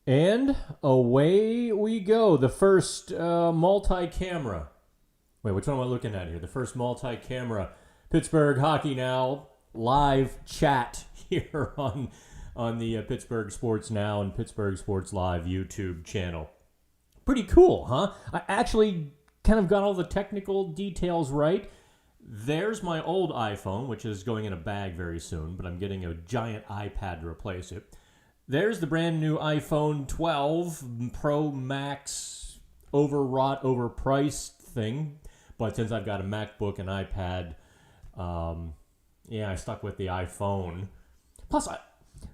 And away we go. The first multi-camera. Wait, which one am I looking at here? The first multi-camera Pittsburgh Hockey Now live chat here on the Pittsburgh Sports Now and Pittsburgh Sports Live YouTube channel. Pretty cool, huh? I actually kind of got all the technical details right. There's my old iPhone, which is going in a bag very soon, but I'm getting a giant iPad to replace it. There's the brand new iPhone 12 Pro Max overwrought, overpriced thing. But since I've got a MacBook and iPad, I stuck with the iPhone. Plus,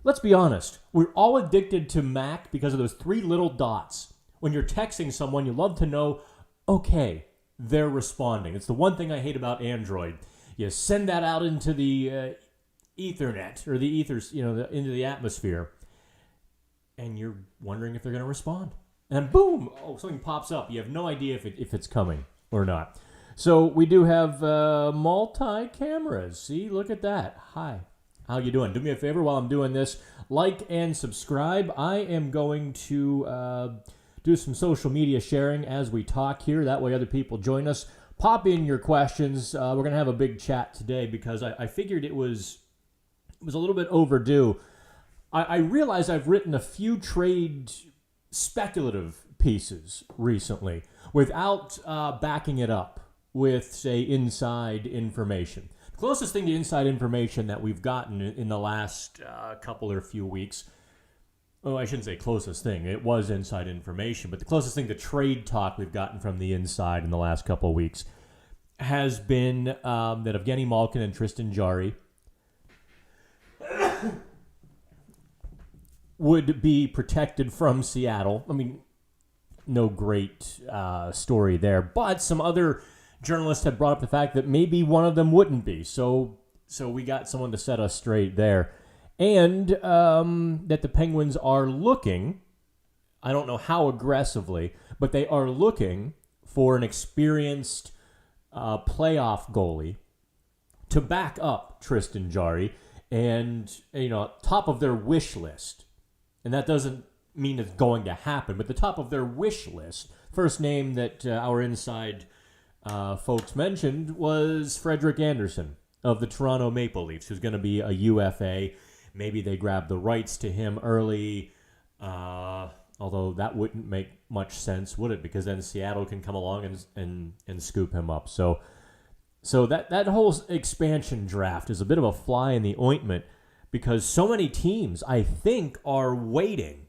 let's be honest, we're all addicted to Mac because of those three little dots. When you're texting someone, you love to know, okay, they're responding. It's the one thing I hate about Android. You send that out into the Ethernet or the ethers, into the atmosphere, and you're wondering if they're going to respond. And boom, something pops up. You have no idea if it's coming or not. So we do have multi-cameras. See, look at that. Hi. How you doing? Do me a favor while I'm doing this. Like and subscribe. I am going to do some social media sharing as we talk here. That way other people join us. Pop in your questions. We're going to have a big chat today because I figured it was a little bit overdue. I realize I've written a few trade speculative pieces recently without backing it up with, say, inside information. The closest thing to inside information that we've gotten in the last couple or few weeks, I shouldn't say closest thing, it was inside information, but the closest thing to trade talk we've gotten from the inside in the last couple of weeks has been that Evgeny Malkin and Tristan Jarry would be protected from Seattle. I mean, no great story there, but some other journalists had brought up the fact that maybe one of them wouldn't be. So we got someone to set us straight there. And that the Penguins are looking, I don't know how aggressively, but they are looking for an experienced playoff goalie to back up Tristan Jarry and, top of their wish list. And that doesn't mean it's going to happen, but the top of their wish list, first name that our inside folks mentioned was Freddy Anderson of the Toronto Maple Leafs, who's going to be a UFA. Maybe they grab the rights to him early, although that wouldn't make much sense, would it? Because then Seattle can come along and scoop him up. So that whole expansion draft is a bit of a fly in the ointment because so many teams, I think, are waiting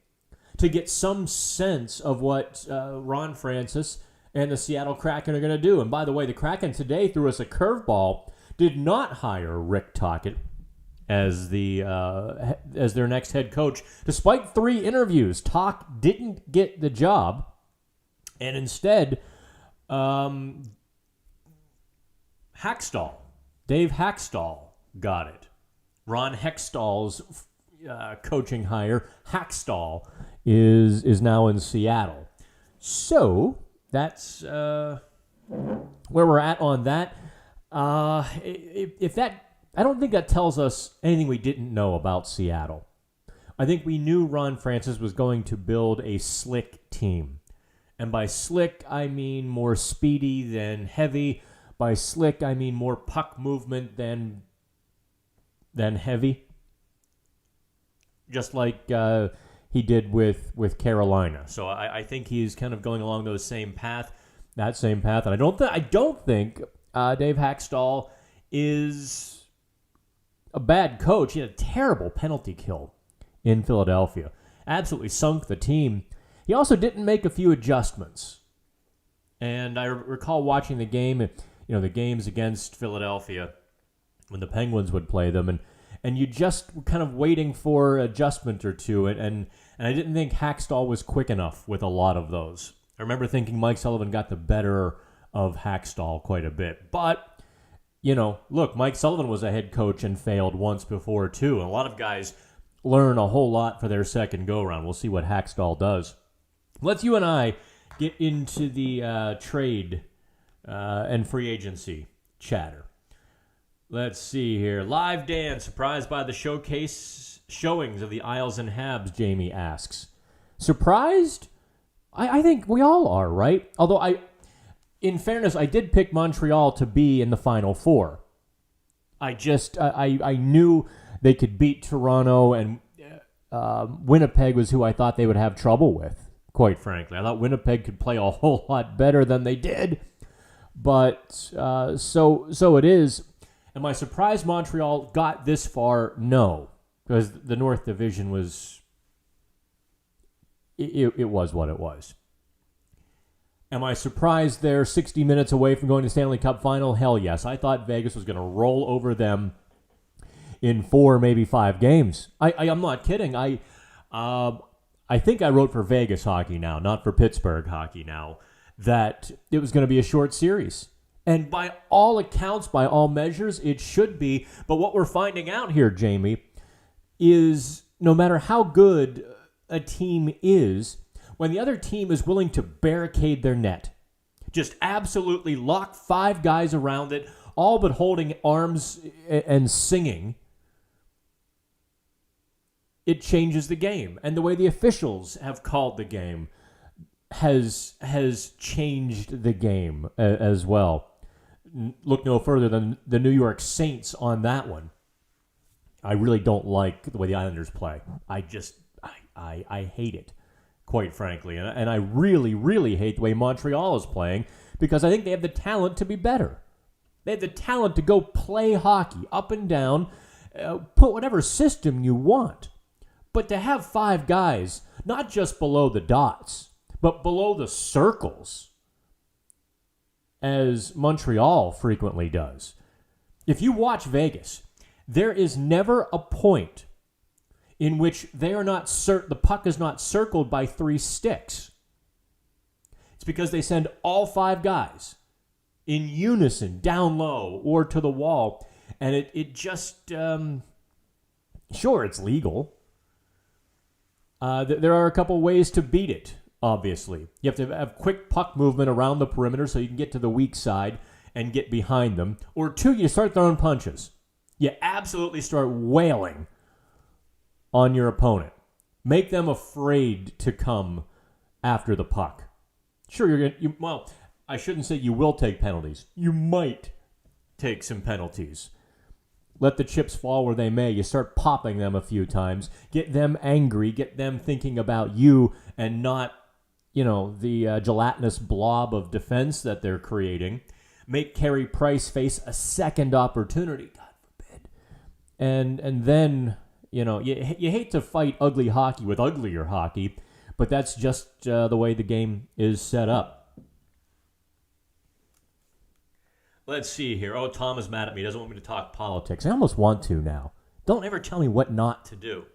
to get some sense of what Ron Francis and the Seattle Kraken are going to do. And by the way, the Kraken today threw us a curveball, did not hire Rick Tocchet as their next head coach. Despite 3 interviews, Tock didn't get the job, and instead, Dave Hackstall got it. Ron Hextall's coaching hire, Hackstall, is now in Seattle. So that's where we're at on that. If that, I don't think that tells us anything we didn't know about Seattle. I think we knew Ron Francis was going to build a slick team. And by slick, I mean more speedy than heavy. By slick, I mean more puck movement than heavy. Just like he did with Carolina. So I think he's kind of going along that same path. And I don't think Dave Hackstall is a bad coach. He had a terrible penalty kill in Philadelphia. Absolutely sunk the team. He also didn't make a few adjustments. And I recall watching the game, the games against Philadelphia when the Penguins would play them, and you just were kind of waiting for an adjustment or two, and I didn't think Hackstall was quick enough with a lot of those. I remember thinking Mike Sullivan got the better of Hackstall quite a bit. But, look, Mike Sullivan was a head coach and failed once before, too. And a lot of guys learn a whole lot for their second go-around. We'll see what Hackstall does. Let's you and I get into the trade and free agency chatter. Let's see here. Live Dan, surprised by the showings of the Isles and Habs, Jamie asks. Surprised? I think we all are, right? Although in fairness, I did pick Montreal to be in the Final Four. I knew they could beat Toronto, and Winnipeg was who I thought they would have trouble with, quite frankly. I thought Winnipeg could play a whole lot better than they did. But so it is. Am I surprised Montreal got this far? No. Because the North Division was... It was what it was. Am I surprised they're 60 minutes away from going to Stanley Cup Final? Hell yes. I thought Vegas was going to roll over them in 4, maybe 5 games. I'm not kidding. I think I wrote for Vegas Hockey Now, not for Pittsburgh Hockey Now, that it was going to be a short series. And by all accounts, by all measures, it should be. But what we're finding out here, Jamie, is no matter how good a team is, when the other team is willing to barricade their net, just absolutely lock 5 guys around it, all but holding arms and singing, it changes the game. And the way the officials have called the game has changed the game as well. Look no further than the New York Saints on that one. I really don't like the way the Islanders play. I hate it, quite frankly. And I really, really hate the way Montreal is playing, because I think they have the talent to be better. They have the talent to go play hockey up and down, put whatever system you want. But to have 5 guys, not just below the dots, but below the circles, as Montreal frequently does. If you watch Vegas, there is never a point in which they are not the puck is not circled by 3 sticks. It's because they send all 5 guys in unison down low or to the wall, and it just sure, it's legal. There are a couple ways to beat it. Obviously, you have to have quick puck movement around the perimeter so you can get to the weak side and get behind them. Or 2, you start throwing punches. You absolutely start wailing on your opponent. Make them afraid to come after the puck. Sure, you're going to... Well, I shouldn't say you will take penalties. You might take some penalties. Let the chips fall where they may. You start popping them a few times. Get them angry. Get them thinking about you and not, the gelatinous blob of defense that they're creating. Make Carey Price face a second opportunity. God forbid. And then, you hate to fight ugly hockey with uglier hockey, but that's just the way the game is set up. Let's see here. Oh, Tom is mad at me. He doesn't want me to talk politics. I almost want to now. Don't ever tell me what not to do.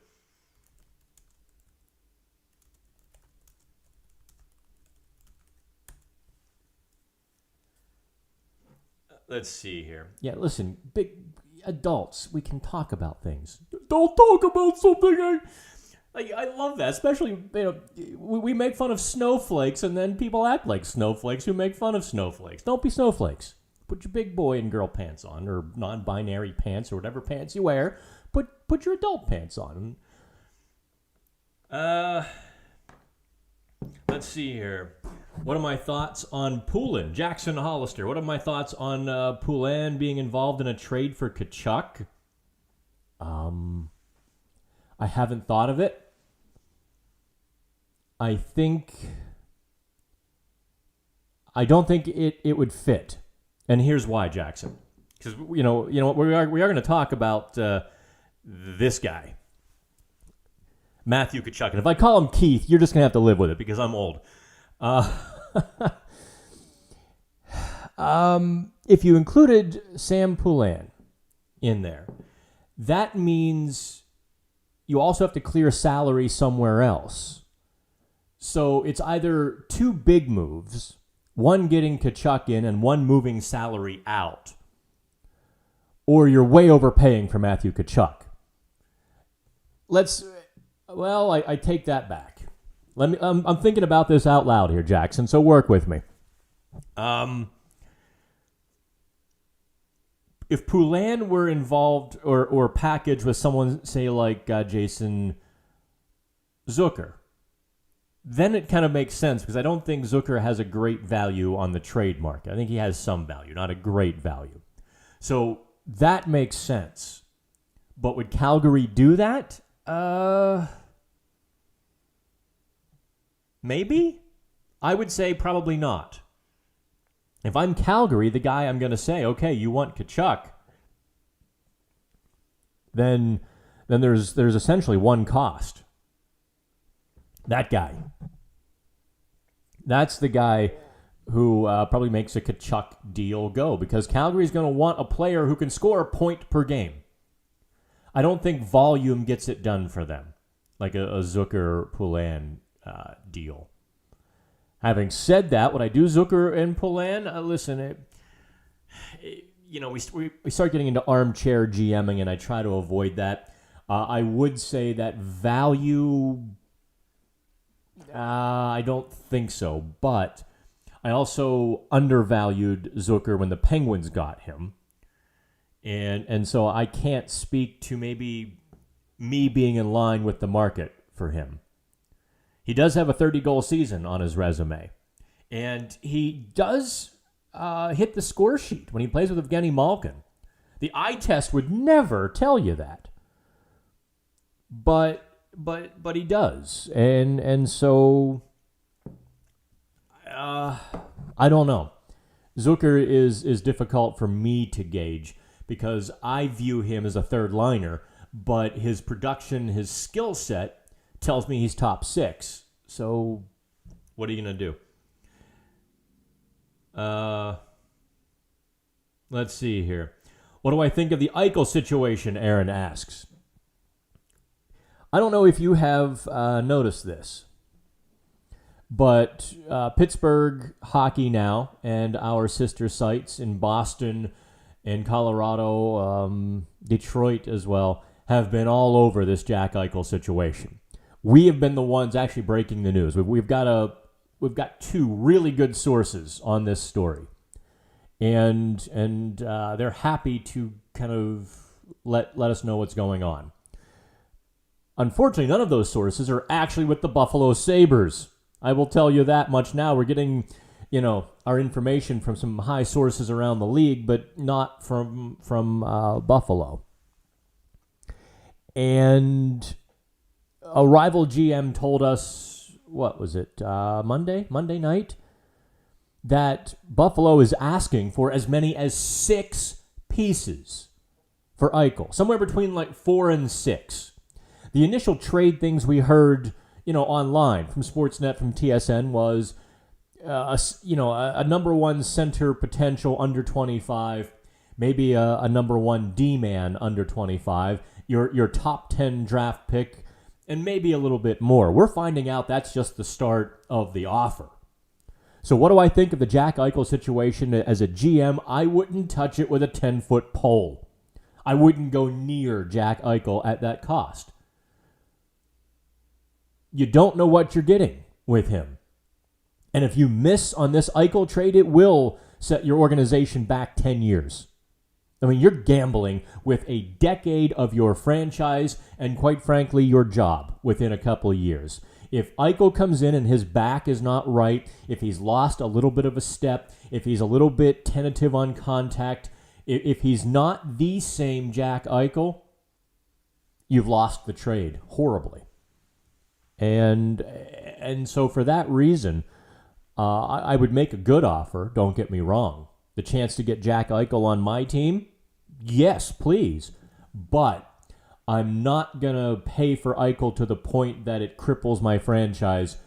Let's see here. Yeah, listen, big adults, we can talk about things. Don't talk about something. I love that, especially, we make fun of snowflakes, and then people act like snowflakes who make fun of snowflakes. Don't be snowflakes. Put your big boy and girl pants on, or non-binary pants, or whatever pants you wear. Put your adult pants on. Let's see here. What are my thoughts on Poulin? Jackson Hollister. What are my thoughts on Poulin being involved in a trade for Tkachuk? I haven't thought of it. I don't think it would fit. And here's why, Jackson. Because, we are going to talk about this guy, Matthew Tkachuk. And if I call him Keith, you're just going to have to live with it because I'm old. If you included Sam Poulin in there, that means you also have to clear salary somewhere else. So it's either 2 big moves, one getting Tkachuk in and one moving salary out, or you're way overpaying for Matthew Tkachuk. I take that back. I'm thinking about this out loud here, Jackson, so work with me. If Poulin were involved or packaged with someone, say, like Jason Zucker, then it kind of makes sense because I don't think Zucker has a great value on the trade market. I think he has some value, not a great value. So that makes sense. But would Calgary do that? Maybe? I would say probably not. If I'm Calgary, the guy I'm going to say, okay, you want Tkachuk, then there's essentially one cost. That guy. That's the guy who probably makes a Tkachuk deal go, because Calgary's going to want a player who can score a point per game. I don't think volume gets it done for them, like a Zucker-Poulin deal. Having said that, would I do Zucker and Poulin? Listen, we start getting into armchair GMing, and I try to avoid that. I would say that value, I don't think so, but I also undervalued Zucker when the Penguins got him. And so I can't speak to maybe me being in line with the market for him. He does have a 30-goal season on his resume. And he does hit the score sheet when he plays with Evgeny Malkin. The eye test would never tell you that. But he does. And so I don't know. Zucker is difficult for me to gauge because I view him as a third liner, but his production, his skill set tells me he's top 6. So what are you going to do? Let's see here. What do I think of the Eichel situation, Aaron asks. I don't know if you have noticed this, but Pittsburgh Hockey Now and our sister sites in Boston and Colorado, Detroit as well, have been all over this Jack Eichel situation. We have been the ones actually breaking the news. We've got 2 really good sources on this story, and they're happy to kind of let us know what's going on. Unfortunately, none of those sources are actually with the Buffalo Sabres. I will tell you that much now. We're getting, our information from some high sources around the league, but not from Buffalo. And a rival GM told us, what was it, Monday night, that Buffalo is asking for as many as 6 pieces for Eichel, somewhere between like 4 and 6. The initial trade things we heard, online from Sportsnet, from TSN was, a number 1 center potential under 25, maybe a number 1 D-man under 25, your top 10 draft pick, and maybe a little bit more. We're finding out that's just the start of the offer. So what do I think of the Jack Eichel situation? As a GM, I wouldn't touch it with a 10-foot pole. I wouldn't go near Jack Eichel at that cost. You don't know what you're getting with him. And if you miss on this Eichel trade, it will set your organization back 10 years. I mean, you're gambling with a decade of your franchise and, quite frankly, your job within a couple of years. If Eichel comes in and his back is not right, if he's lost a little bit of a step, if he's a little bit tentative on contact, if he's not the same Jack Eichel, you've lost the trade horribly. And so for that reason, I would make a good offer, don't get me wrong. The chance to get Jack Eichel on my team? Yes, please. But I'm not going to pay for Eichel to the point that it cripples my franchise,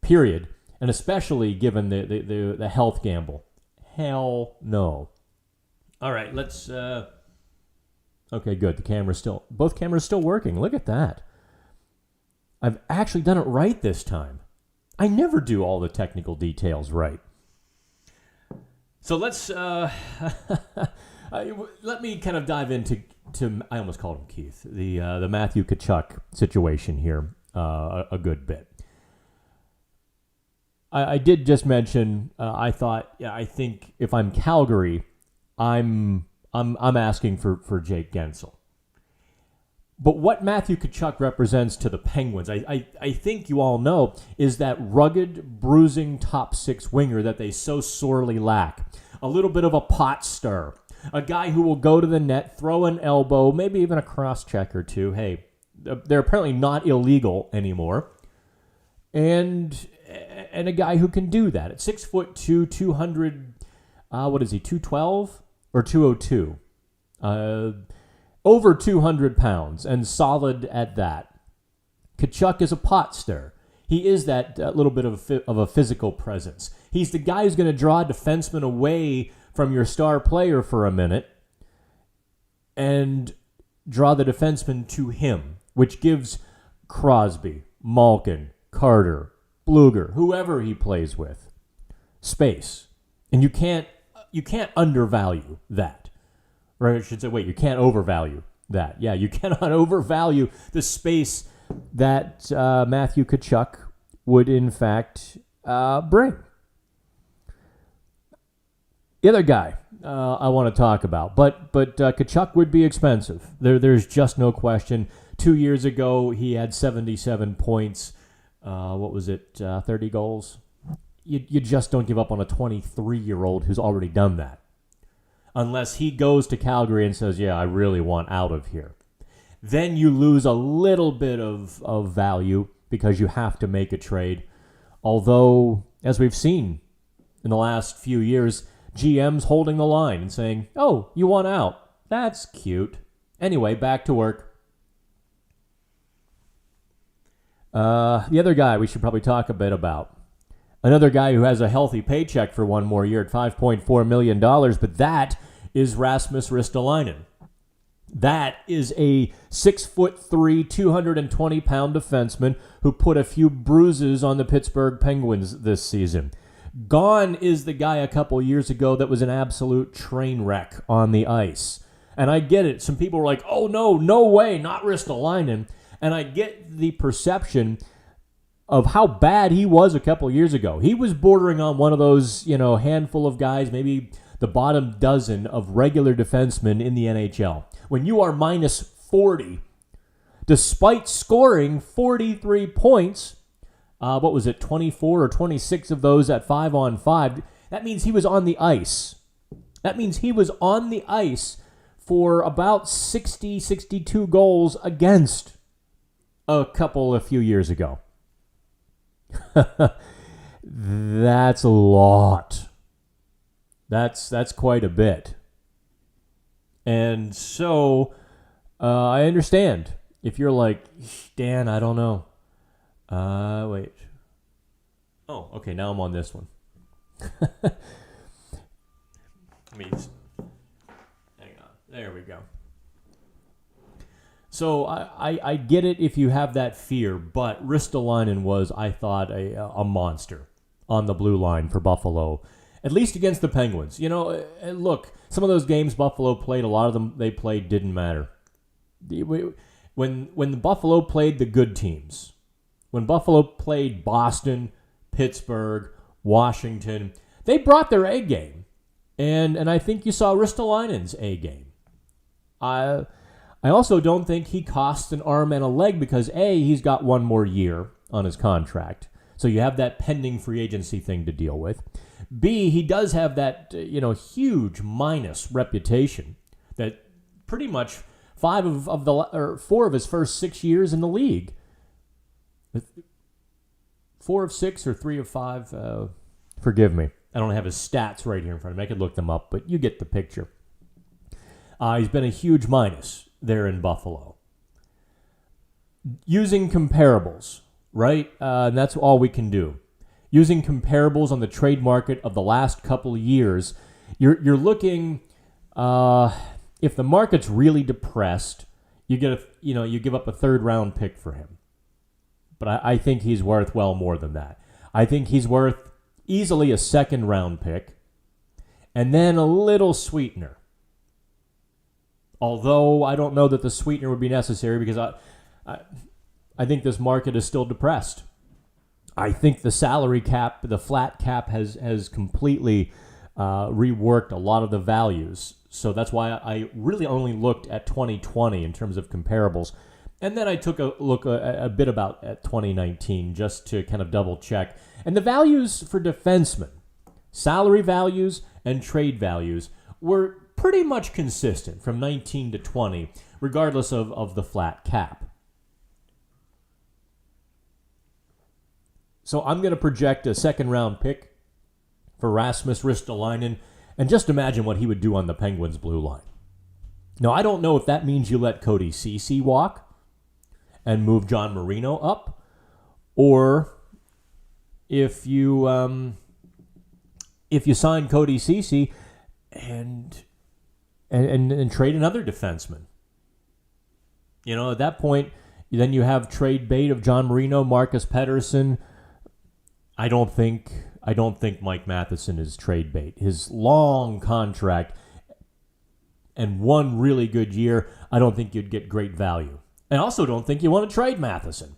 period. And especially given the health gamble. Hell no. All right, let's... Okay, good. Both cameras still working. Look at that. I've actually done it right this time. I never do all the technical details right. So let's let me kind of dive into I almost called him Keith, the Matthew Tkachuk situation here a good bit. I did just mention I think if I'm Calgary, I'm asking for Jake Gensel. But what Matthew Tkachuk represents to the Penguins, I think you all know, is that rugged, bruising top six winger that they so sorely lack. A little bit of a pot stir. A guy who will go to the net, throw an elbow, maybe even a cross-check or two. Hey, they're apparently not illegal anymore. And a guy who can do that. At 6'2", 200, what is he, 212 or 202? Over 200 pounds and solid at that. Tkachuk is a pot stir. He is that little bit of a physical presence. He's the guy who's going to draw a defenseman away from your star player for a minute and draw the defenseman to him, which gives Crosby, Malkin, Carter, Bluger, whoever he plays with, space. And you can't undervalue that. Or I should say, wait, you can't overvalue that. Yeah, you cannot overvalue the space that Matthew Tkachuk would, in fact, bring. The other guy I want to talk about, but Tkachuk would be expensive. There's just no question. 2 years ago, he had 77 points. 30 goals? You just don't give up on a 23-year-old who's already done that. Unless he goes to Calgary and says, yeah, I really want out of here. Then you lose a little bit of value because you have to make a trade. Although, as we've seen in the last few years, GM's holding the line and saying, oh, you want out. That's cute. Anyway, back to work. The other guy we should probably talk a bit about. Another guy who has a healthy paycheck for one more year at $5.4 million, but that is Rasmus Ristolainen. That is a 6'3", 220-pound defenseman who put a few bruises on the Pittsburgh Penguins this season. Gone is the guy a couple years ago that was an absolute train wreck on the ice. And I get it. Some people were like, oh, no way, not Ristolainen. And I get the perception of how bad he was a couple years ago. He was bordering on one of those, handful of guys, maybe the bottom dozen of regular defensemen in the NHL. When you are minus 40, despite scoring 43 points, 24 or 26 of those at 5-on-5, that means he was on the ice. That means he was on the ice for about 60, 62 goals against a few years ago. That's a lot. That's quite a bit. And so I understand if you're like, Dan, I don't know. Wait. Oh, okay, now I'm on this one. Let me hang on. There we go. So I get it if you have that fear, but Ristolainen was, I thought, a monster on the blue line for Buffalo, at least against the Penguins. Look, some of those games Buffalo played, a lot of them they played didn't matter. When the Buffalo played the good teams, when Buffalo played Boston, Pittsburgh, Washington, they brought their A game, and I think you saw Ristolainen's A game. I also don't think he costs an arm and a leg because, A, he's got one more year on his contract. So you have that pending free agency thing to deal with. B, he does have that, huge minus reputation that pretty much 4 of his first 6 years in the league. 4 of 6 or 3 of 5, forgive me. I don't have his stats right here in front of me. I could look them up, but you get the picture. He's been a huge minus there in Buffalo. Using comparables, right? And that's all we can do. Using comparables on the trade market of the last couple of years, you're looking. If the market's really depressed, you give up a 3rd round pick for him. But I think he's worth well more than that. I think he's worth easily a 2nd round pick, and then a little sweetener. Although I don't know that the sweetener would be necessary because I think this market is still depressed. I think the salary cap, the flat cap, has completely reworked a lot of the values. So that's why I really only looked at 2020 in terms of comparables. And then I took a look a bit about at 2019 just to kind of double check. And the values for defensemen, salary values and trade values, were pretty much consistent from 19 to 20, regardless of the flat cap. So I'm going to project a second-round pick for Rasmus Ristolainen, and just imagine what he would do on the Penguins' blue line. Now, I don't know if that means you let Cody Ceci walk and move John Marino up, or if you sign Cody Ceci and trade another defenseman. You know, at that point, then you have trade bait of John Marino, Marcus Pettersson. I don't think Mike Matheson is trade bait. His long contract and one really good year, I don't think you'd get great value. I also don't think you want to trade Matheson.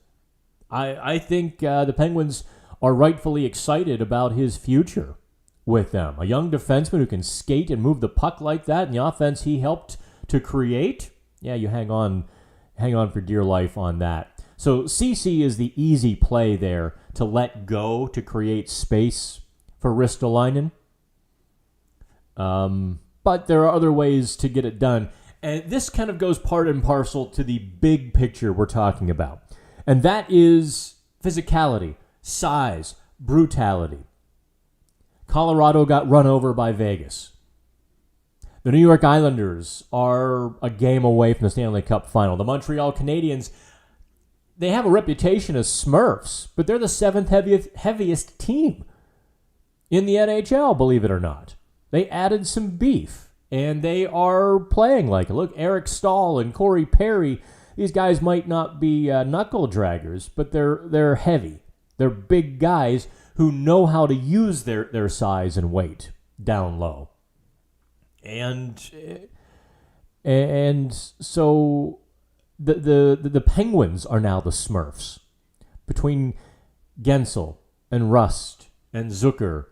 I think the Penguins are rightfully excited about his future with them. A young defenseman who can skate and move the puck like that, and the offense he helped to create. Yeah, you hang on for dear life on that. So CC is the easy play there to let go to create space for Ristolainen. But there are other ways to get it done. And this kind of goes part and parcel to the big picture we're talking about. And that is physicality, size, brutality. Colorado got run over by Vegas. The New York Islanders are a game away from the Stanley Cup final. The Montreal Canadiens, they have a reputation as Smurfs, but they're the seventh heaviest team in the NHL, believe it or not. They added some beef, and they are playing like it. Look, Eric Stahl and Corey Perry, these guys might not be knuckle draggers, but they're heavy. They're big guys who know how to use their size and weight down low. And so the Penguins are now the Smurfs. Between Gensel and Rust and Zucker,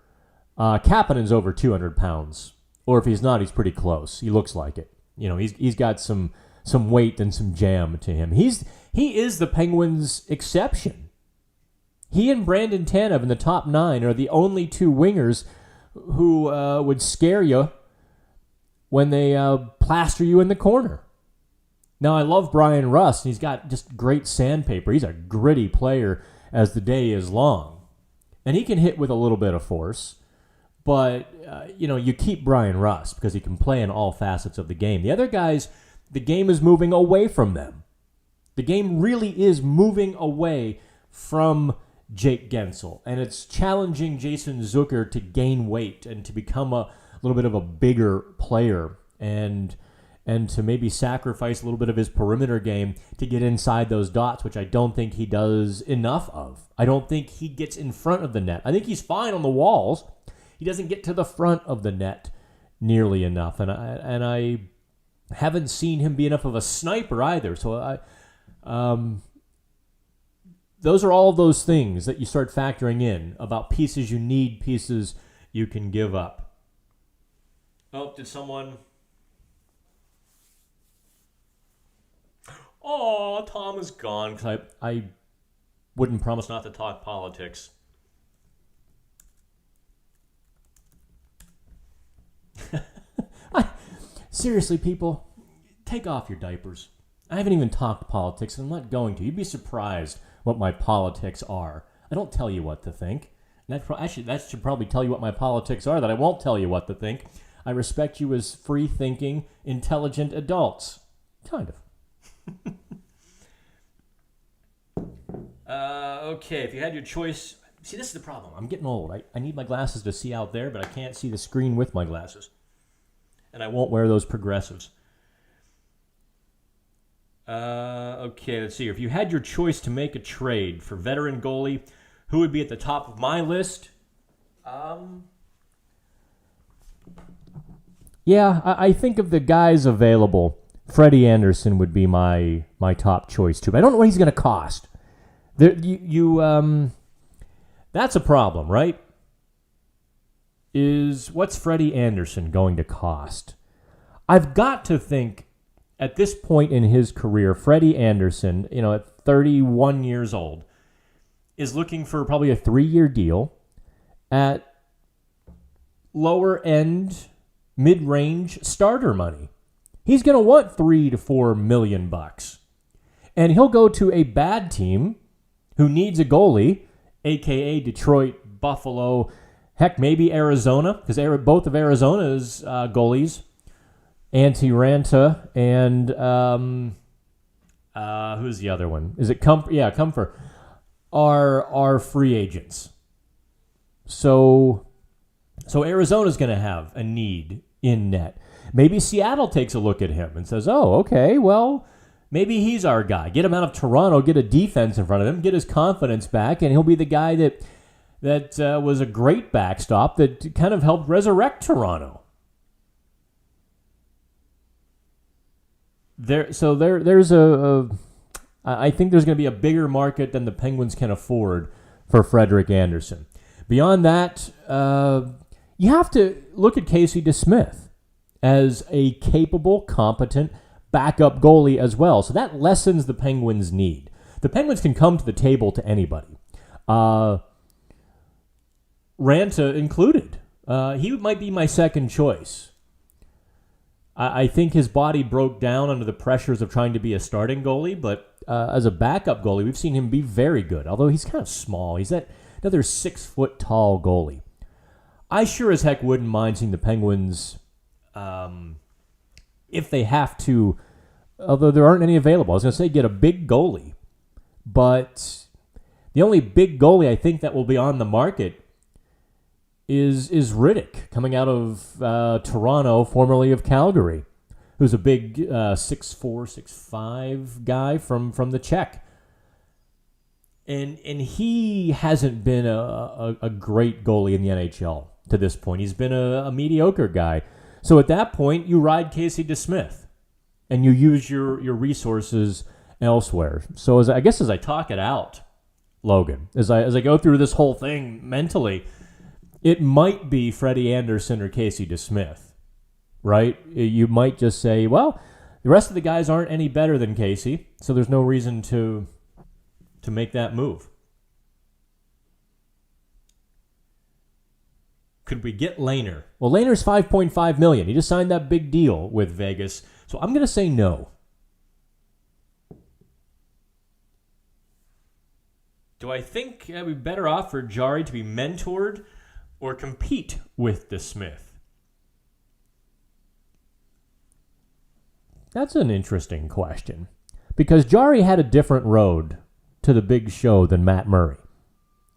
Kapanen's over 200 pounds. Or if he's not, he's pretty close. He looks like it. You know, he's got some weight and some jam to him. He is the Penguins' exception. He and Brandon Tanev in the top 9 are the only two wingers who would scare you when they plaster you in the corner. Now, I love Brian Rust, and he's got just great sandpaper. He's a gritty player as the day is long. And he can hit with a little bit of force. But, you keep Brian Rust because he can play in all facets of the game. The other guys, the game is moving away from them. The game really is moving away from Jake Gensel. And it's challenging Jason Zucker to gain weight and to become a little bit of a bigger player and to maybe sacrifice a little bit of his perimeter game to get inside those dots, which I don't think he does enough of. I don't think he gets in front of the net. I think he's fine on the walls. He doesn't get to the front of the net nearly enough, and I haven't seen him be enough of a sniper either. So those are all of those things that you start factoring in about pieces you need, pieces you can give up. Oh, did someone? Oh, Tom is gone because I wouldn't promise not to talk politics. Seriously, people, take off your diapers. I haven't even talked politics, and I'm not going to. You'd be surprised what my politics are. I don't tell you what to think. And that should probably tell you what my politics are, that I won't tell you what to think. I respect you as free-thinking, intelligent adults. Kind of. Okay, if you had your choice... See, this is the problem. I'm getting old. I need my glasses to see out there, but I can't see the screen with my glasses. And I won't wear those progressives. Okay, let's see. If you had your choice to make a trade for veteran goalie, who would be at the top of my list? Yeah, I think of the guys available. Freddy Anderson would be my top choice too. But I don't know what he's going to cost. That's a problem, right? What's Freddy Anderson going to cost? I've got to think at this point in his career, Freddy Anderson, at 31 years old, is looking for probably a 3-year deal at lower end, mid-range starter money. He's going to want $3 to $4 million bucks. And he'll go to a bad team who needs a goalie, a.k.a. Detroit, Buffalo, heck, maybe Arizona, because both of Arizona's goalies, Antti Ranta and who's the other one? Is it Comfort? Yeah, Comfort are free agents. So Arizona's going to have a need in net. Maybe Seattle takes a look at him and says, "Oh, okay, well, maybe he's our guy. Get him out of Toronto, get a defense in front of him, get his confidence back, and he'll be the guy that was a great backstop that kind of helped resurrect Toronto." There's I think there's going to be a bigger market than the Penguins can afford for Frederick Anderson. Beyond that, you have to look at Casey DeSmith as a capable, competent backup goalie as well. So that lessens the Penguins' need. The Penguins can come to the table to anybody. Ranta included. He might be my second choice. I think his body broke down under the pressures of trying to be a starting goalie, but as a backup goalie, we've seen him be very good, although he's kind of small. He's that another 6-foot tall goalie. I sure as heck wouldn't mind seeing the Penguins, if they have to, although there aren't any available. I was going to say get a big goalie, but the only big goalie I think that will be on the market is Riddick, coming out of Toronto, formerly of Calgary, who's a big 6'4", 6'5" guy from the Czech. And he hasn't been a great goalie in the NHL to this point. He's been a mediocre guy. So at that point, you ride Casey DeSmith, and you use your resources elsewhere. So as I talk it out, Logan, as I go through this whole thing mentally, it might be Freddy Anderson or Casey DeSmith, right? You might just say, well, the rest of the guys aren't any better than Casey, so there's no reason to make that move. Could we get Lehner? Well, Lehner's $5.5 million. He just signed that big deal with Vegas, so I'm going to say no. Do I think I'd be better off for Jari to be mentored or compete with DeSmith? That's an interesting question, because Jari had a different road to the big show than Matt Murray.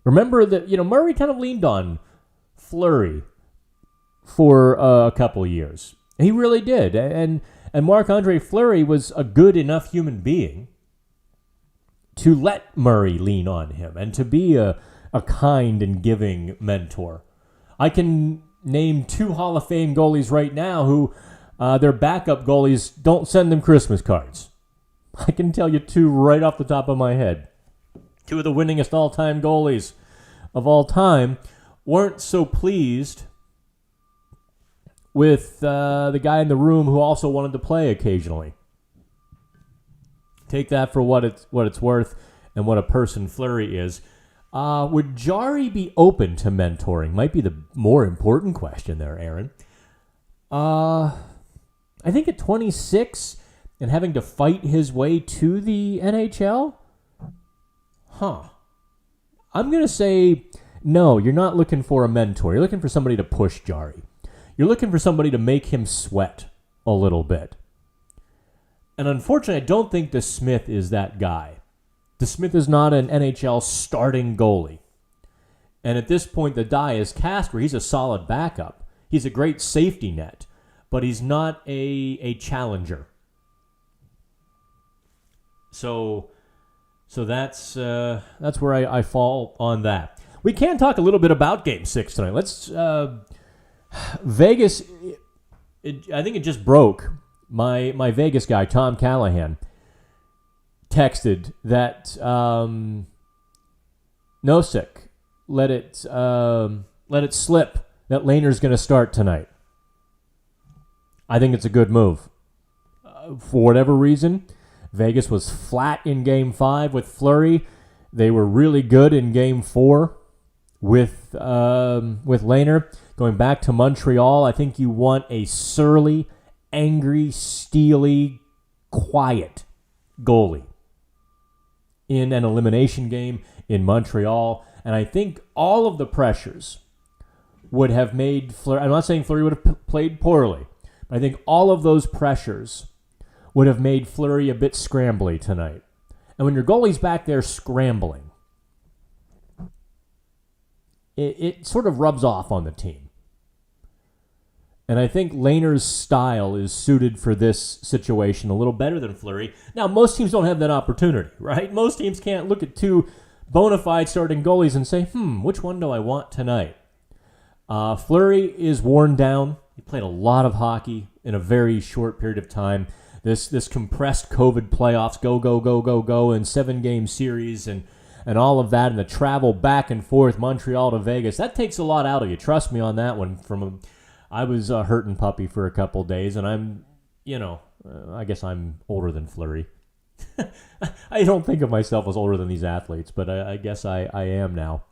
Remember that, Murray kind of leaned on Fleury for a couple years. He really did. And Marc-Andre Fleury was a good enough human being to let Murray lean on him and to be a kind and giving mentor. I can name 2 Hall of Fame goalies right now who their backup goalies don't send them Christmas cards. I can tell you 2 right off the top of my head. 2 of the winningest all-time goalies of all time weren't so pleased with the guy in the room who also wanted to play occasionally. Take that for what it's worth and what a person Fleury is. Would Jari be open to mentoring? Might be the more important question there, Aaron. I think at 26 and having to fight his way to the NHL? I'm going to say no, you're not looking for a mentor. You're looking for somebody to push Jari. You're looking for somebody to make him sweat a little bit. And unfortunately, I don't think DeSmith is that guy. DeSmith is not an NHL starting goalie. And at this point, the die is cast where he's a solid backup. He's a great safety net, but he's not a challenger. So that's where I fall on that. We can talk a little bit about Game 6 tonight. Let's Vegas. I think it just broke. My Vegas guy, Tom Callahan, texted that Nosek let it slip that Lehner's going to start tonight. I think it's a good move. For whatever reason, Vegas was flat in Game 5 with Fleury. They were really good in Game 4 with Lehner. Going back to Montreal, I think you want a surly, angry, steely, quiet goalie in an elimination game in Montreal. And I think all of the pressures would have made Fleury, I'm not saying Fleury would have played poorly, but I think all of those pressures would have made Fleury a bit scrambly tonight. And when your goalie's back there scrambling, it sort of rubs off on the team. And I think Lehner's style is suited for this situation a little better than Fleury. Now, most teams don't have that opportunity, right? Most teams can't look at two bona fide starting goalies and say, which one do I want tonight? Fleury is worn down. He played a lot of hockey in a very short period of time. This compressed COVID playoffs, go, in 7-game series and all of that, and the travel back and forth, Montreal to Vegas, that takes a lot out of you. Trust me on that one. I was a hurting puppy for a couple days, and I'm, I guess I'm older than Fleury. I don't think of myself as older than these athletes, but I guess I am now.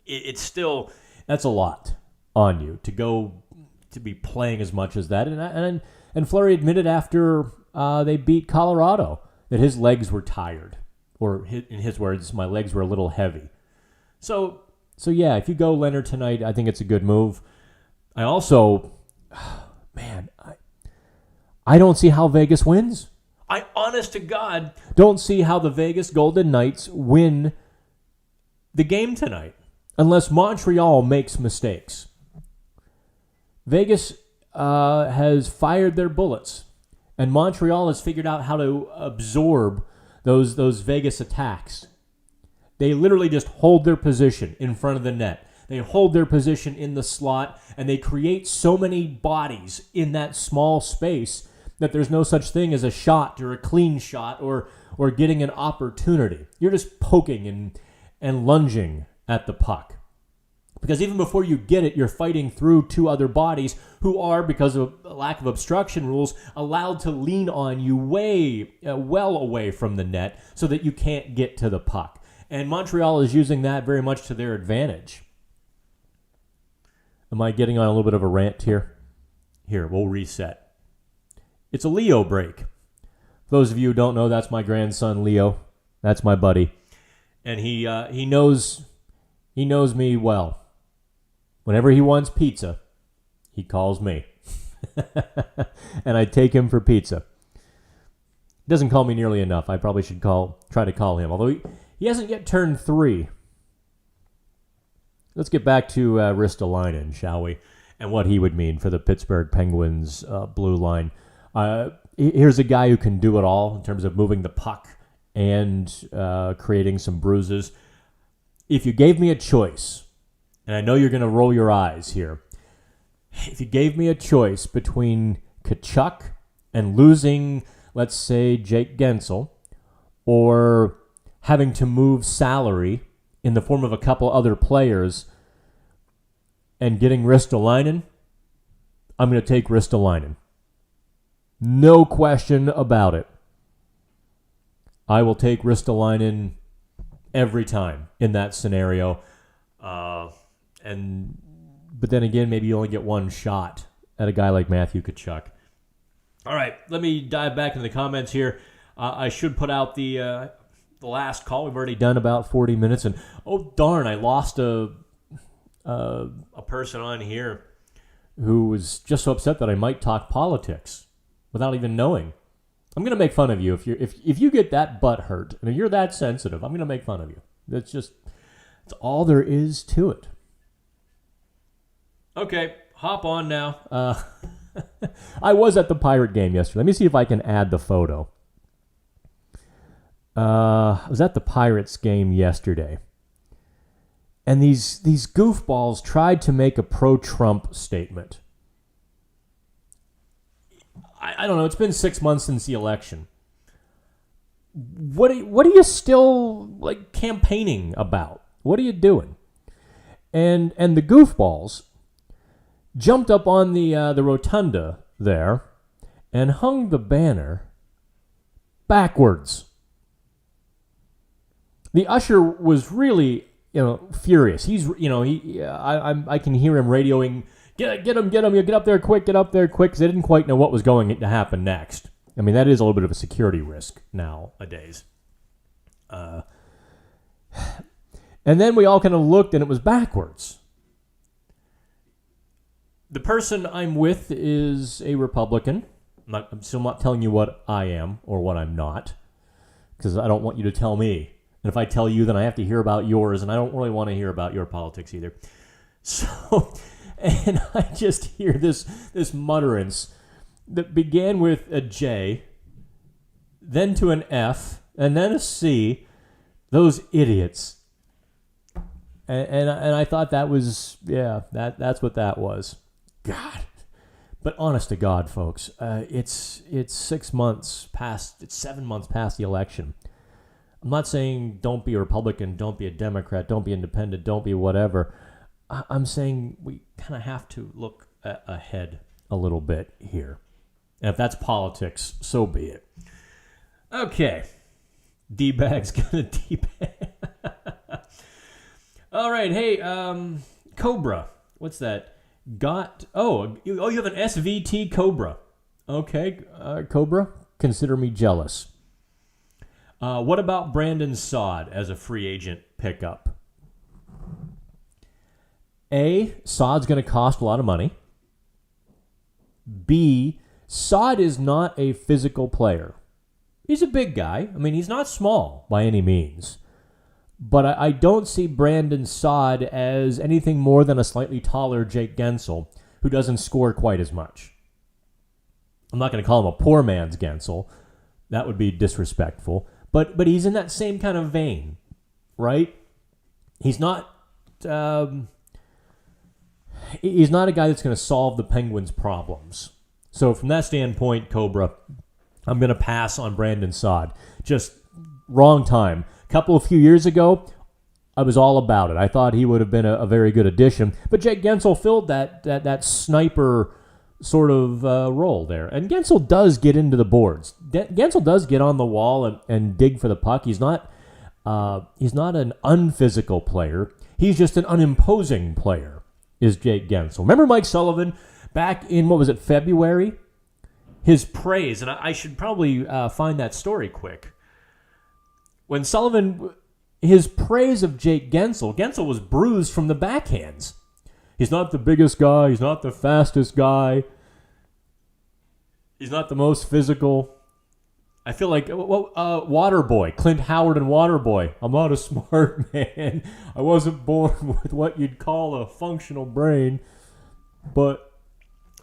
It's still, that's a lot on you to be playing as much as that. And Fleury admitted after they beat Colorado that his legs were tired, or in his words, my legs were a little heavy. So yeah, if you go Lehner tonight, I think it's a good move. I also, I don't see how Vegas wins. I, honest to God, don't see how the Vegas Golden Knights win the game tonight unless Montreal makes mistakes. Vegas has fired their bullets, and Montreal has figured out how to absorb those Vegas attacks. They literally just hold their position in front of the net. They hold their position in the slot, and they create so many bodies in that small space that there's no such thing as a shot or a clean shot or getting an opportunity. You're just poking and lunging at the puck. Because even before you get it, you're fighting through two other bodies who are, because of a lack of obstruction rules, allowed to lean on you well away from the net so that you can't get to the puck. And Montreal is using that very much to their advantage. Am I getting on a little bit of a rant here? Here, we'll reset. It's a Leo break. For those of you who don't know, that's my grandson, Leo. That's my buddy. And he knows me well. Whenever he wants pizza, he calls me. And I take him for pizza. He doesn't call me nearly enough. I probably should try to call him. Although he hasn't yet turned 3. Let's get back to Ristolainen, shall we? And what he would mean for the Pittsburgh Penguins blue line. Here's a guy who can do it all in terms of moving the puck and creating some bruises. If you gave me a choice, and I know you're going to roll your eyes here, if you gave me a choice between Tkachuk and losing, let's say, Jake Gensel, or having to move salary in the form of a couple other players and getting Ristolainen, I'm going to take Ristolainen. No question about it. I will take Ristolainen every time in that scenario. But then again, maybe you only get one shot at a guy like Matthew Tkachuk. All right, let me dive back into the comments here. I should put out the last call. We've already done about 40 minutes, and oh darn, I lost a person on here who was just so upset that I might talk politics without even knowing. I'm gonna make fun of you if you get that butt hurt and if you're that sensitive. I'm gonna make fun of you. That's all there is to it. Okay, hop on now. I was at the Pirate game yesterday. Let me see if I can add the photo. I was at the Pirates game yesterday. And these goofballs tried to make a pro-Trump statement. I don't know. It's been 6 months since the election. What are you still campaigning about? What are you doing? And the goofballs jumped up on the rotunda there and hung the banner backwards. The usher was really, furious. He's, I can hear him radioing, get him, get up there quick, because they didn't quite know what was going to happen next. I mean, that is a little bit of a security risk nowadays. And then we all kind of looked, and it was backwards. The person I'm with is a Republican. I'm still not telling you what I am or what I'm not, because I don't want you to tell me. And if I tell you, then I have to hear about yours, and I don't really want to hear about your politics either. So, and I just hear this mutterance that began with a J, then to an F, and then a C. Those idiots. And I thought that was, that's what that was. God. But honest to God, folks, it's 7 months past the election. I'm not saying don't be a Republican, don't be a Democrat, don't be independent, don't be whatever. I'm saying we kind of have to look ahead a little bit here. And if that's politics, so be it. Okay. D-bag's gonna D-bag. All right, hey, Cobra. What's that? You have an SVT Cobra. Okay, Cobra, consider me jealous. What about Brandon Saad as a free agent pickup? A, Saad's going to cost a lot of money. B, Saad is not a physical player. He's a big guy. I mean, he's not small by any means. But I don't see Brandon Saad as anything more than a slightly taller Jake Gensel who doesn't score quite as much. I'm not going to call him a poor man's Gensel. That would be disrespectful. But he's in that same kind of vein, right? He's not a guy that's going to solve the Penguins' problems. So from that standpoint, Cobra, I'm going to pass on Brandon Saad. Just wrong time. A few years ago, I was all about it. I thought he would have been a very good addition. But Jake Gensel filled that sniper sort of role there. And Gensel does get into the boards. Gensel does get on the wall and dig for the puck. He's not an unphysical player. He's just an unimposing player, is Jake Gensel. Remember Mike Sullivan back in, February? His praise, and I should probably find that story quick. When Sullivan, his praise of Jake Gensel was bruised from the backhands. He's not the biggest guy. He's not the fastest guy. He's not the most physical. I feel like Waterboy, Clint Howard and Waterboy. I'm not a smart man. I wasn't born with what you'd call a functional brain. And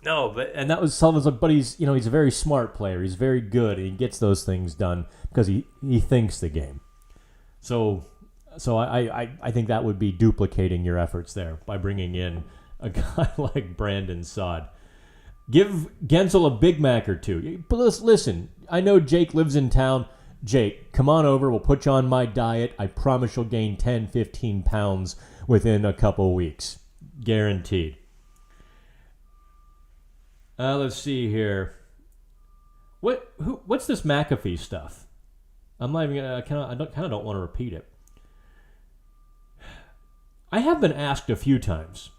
that was Sullivan's. But he's a very smart player. He's very good, and he gets those things done because he thinks the game. So I think that would be duplicating your efforts there by bringing in a guy like Brandon Saad. Give Gensel a Big Mac or two. But listen, I know Jake lives in town. Jake, come on over. We'll put you on my diet. I promise you'll gain 10, 15 pounds within a couple weeks. Guaranteed. Let's see here. What's this McAfee stuff? I'm not even. I kind of don't want to repeat it. I have been asked a few times.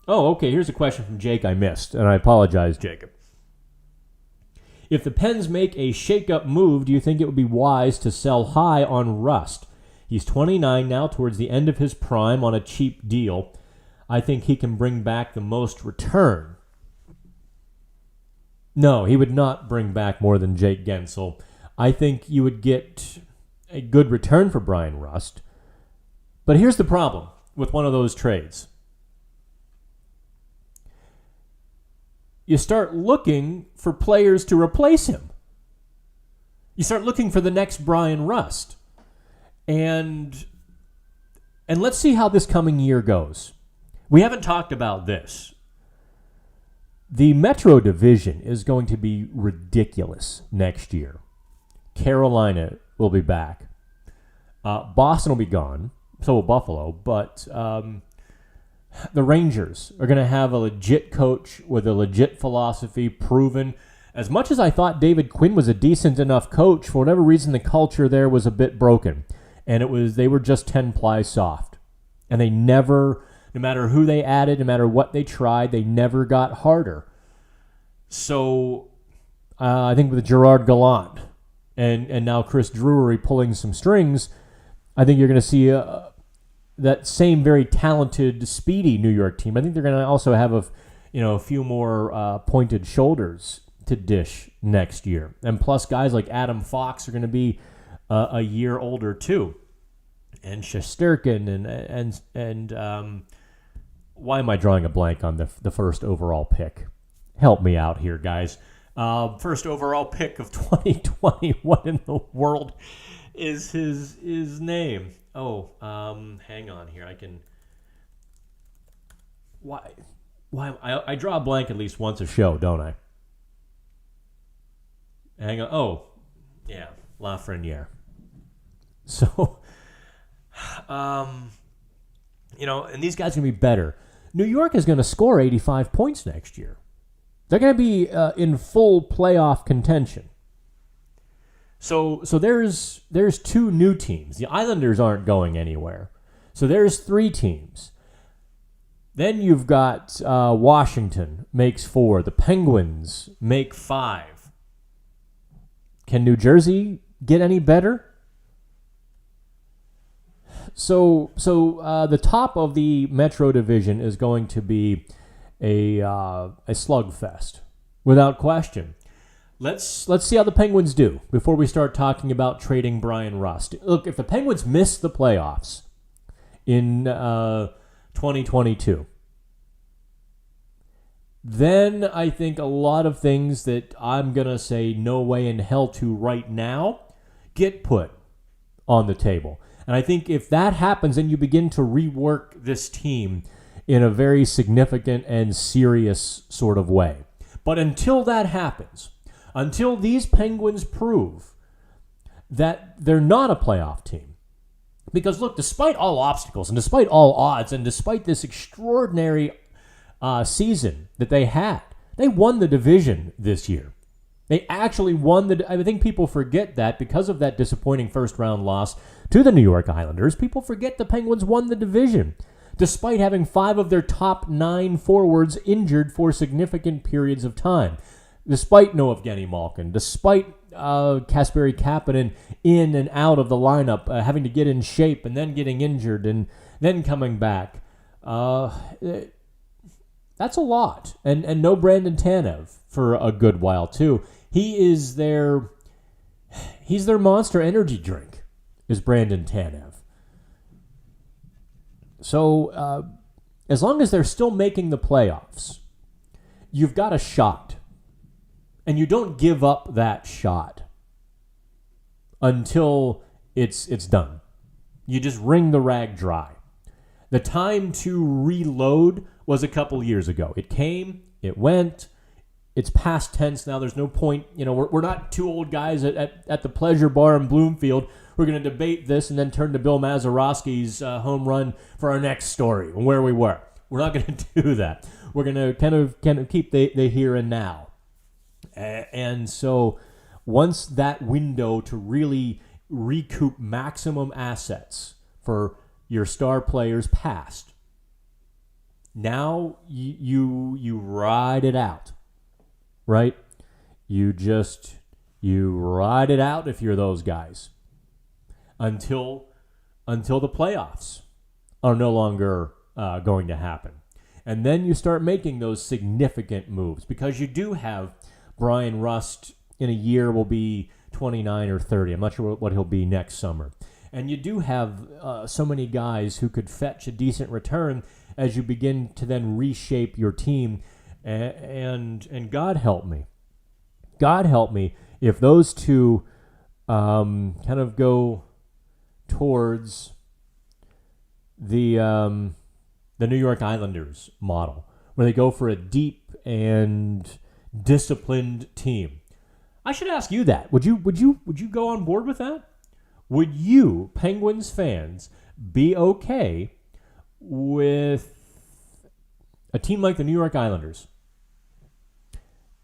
Oh, okay. Here's a question from Jake I missed, and I apologize, Jacob. If the Pens make a shake-up move, do you think it would be wise to sell high on Rust? He's 29 now, towards the end of his prime on a cheap deal. I think he can bring back the most return. No, he would not bring back more than Jake Gensel. I think you would get a good return for Brian Rust. But here's the problem with one of those trades. You start looking for players to replace him. You start looking for the next Brian Rust. And let's see how this coming year goes. We haven't talked about this. The Metro Division is going to be ridiculous next year. Carolina will be back. Boston will be gone. So will Buffalo. But the Rangers are going to have a legit coach with a legit philosophy, proven. as much as I thought David Quinn was a decent enough coach, for whatever reason, the culture there was a bit broken. And they were just 10 ply soft. And they never, no matter who they added, no matter what they tried, they never got harder. So I think with Gerard Gallant and now Chris Drury pulling some strings, I think you're going to see that same very talented, speedy New York team. I think they're going to also have a few more pointed shoulders to dish next year. And plus, guys like Adam Fox are going to be a year older too, and Shesterkin and why am I drawing a blank on the first overall pick? Help me out here, guys. First overall pick of 2020. What in the world is his name? Oh, hang on here. I can. Why I draw a blank at least once a show, don't I? Hang on. Oh, yeah, Lafreniere. So, and these guys are going to be better. New York is going to score 85 points next year. They're going to be in full playoff contention. So there's two new teams. The Islanders aren't going anywhere. So there's three teams. Then you've got Washington makes 4. The Penguins make 5. Can New Jersey get any better? So the top of the Metro Division is going to be a slugfest, without question. Let's see how the Penguins do before we start talking about trading Brian Rust. Look, if the Penguins miss the playoffs in 2022, then I think a lot of things that I'm going to say no way in hell to right now get put on the table. And I think if that happens, then you begin to rework this team in a very significant and serious sort of way. But until that happens, until these Penguins prove that they're not a playoff team, because look, despite all obstacles and despite all odds and despite this extraordinary season that they had, they won the division this year. They actually won I think people forget that because of that disappointing first-round loss to the New York Islanders. People forget the Penguins won the division, despite having 5 of their top 9 forwards injured for significant periods of time. Despite no Evgeny Malkin, despite Kasperi Kapanen in and out of the lineup, having to get in shape and then getting injured and then coming back. That's a lot. And no Brandon Tanev for a good while, too. He's their Monster Energy drink, is Brandon Tanev. So as long as they're still making the playoffs, you've got a shot. And you don't give up that shot until it's done. You just wring the rag dry. The time to reload was a couple years ago. It came, it went, it's past tense now. There's no point. We're not two old guys at the Pleasure Bar in Bloomfield. We're going to debate this and then turn to Bill Mazeroski's home run for our next story and where we were. We're not going to do that. We're going to kind of keep the here and now. And so once that window to really recoup maximum assets for your star players passed, now you ride it out, right? You ride it out if you're those guys until the playoffs are no longer going to happen. And then you start making those significant moves because you do have Brian Rust in a year will be 29 or 30. I'm not sure what he'll be next summer. And you do have so many guys who could fetch a decent return as you begin to then reshape your team. And God help me. God help me if those two kind of go towards the New York Islanders model, where they go for a deep and disciplined team. I should ask you that. Would you go on board with that? Would you, Penguins fans, be okay with a team like the New York Islanders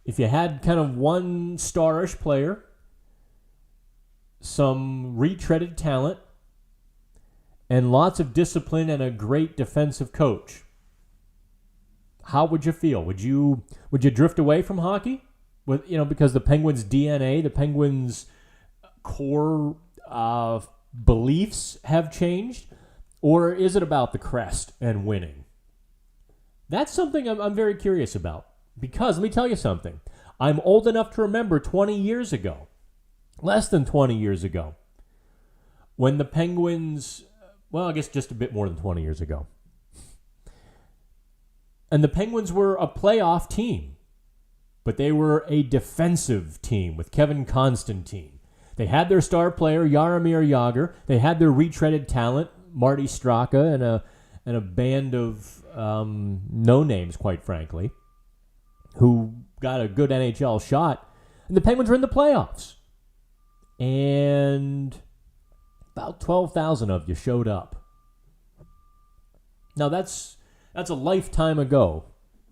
if you had kind of one starish player, some retreaded talent, and lots of discipline and a great defensive coach, how would you feel? Would you drift away from hockey? Because the Penguins' DNA, the Penguins' core beliefs have changed? Or is it about the crest and winning? That's something I'm very curious about. Because, let me tell you something. I'm old enough to remember 20 years ago, less than 20 years ago, when the Penguins, well, I guess just a bit more than 20 years ago, and the Penguins were a playoff team, but they were a defensive team with Kevin Constantine. They had their star player, Jaromir Jagr. They had their retreaded talent, Marty Straka, and a band of no-names, quite frankly, who got a good NHL shot. And the Penguins were in the playoffs. And about 12,000 of you showed up. Now, that's a lifetime ago.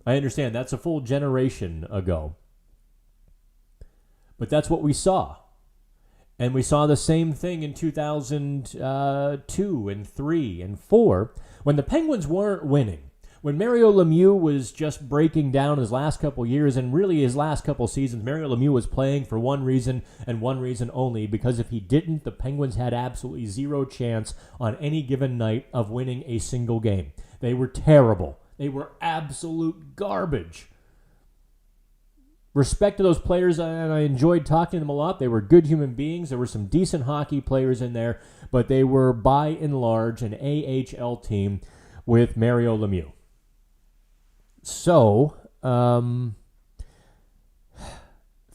I understand. That's a full generation ago. But that's what we saw. And we saw the same thing in 2002 and 3 and 4 when the Penguins weren't winning. When Mario Lemieux was just breaking down his last couple years, and really his last couple seasons, Mario Lemieux was playing for one reason and one reason only, because if he didn't, the Penguins had absolutely zero chance on any given night of winning a single game. They were terrible. They were absolute garbage. Respect to those players, and I enjoyed talking to them a lot. They were good human beings. There were some decent hockey players in there, but they were, by and large, an AHL team with Mario Lemieux. So,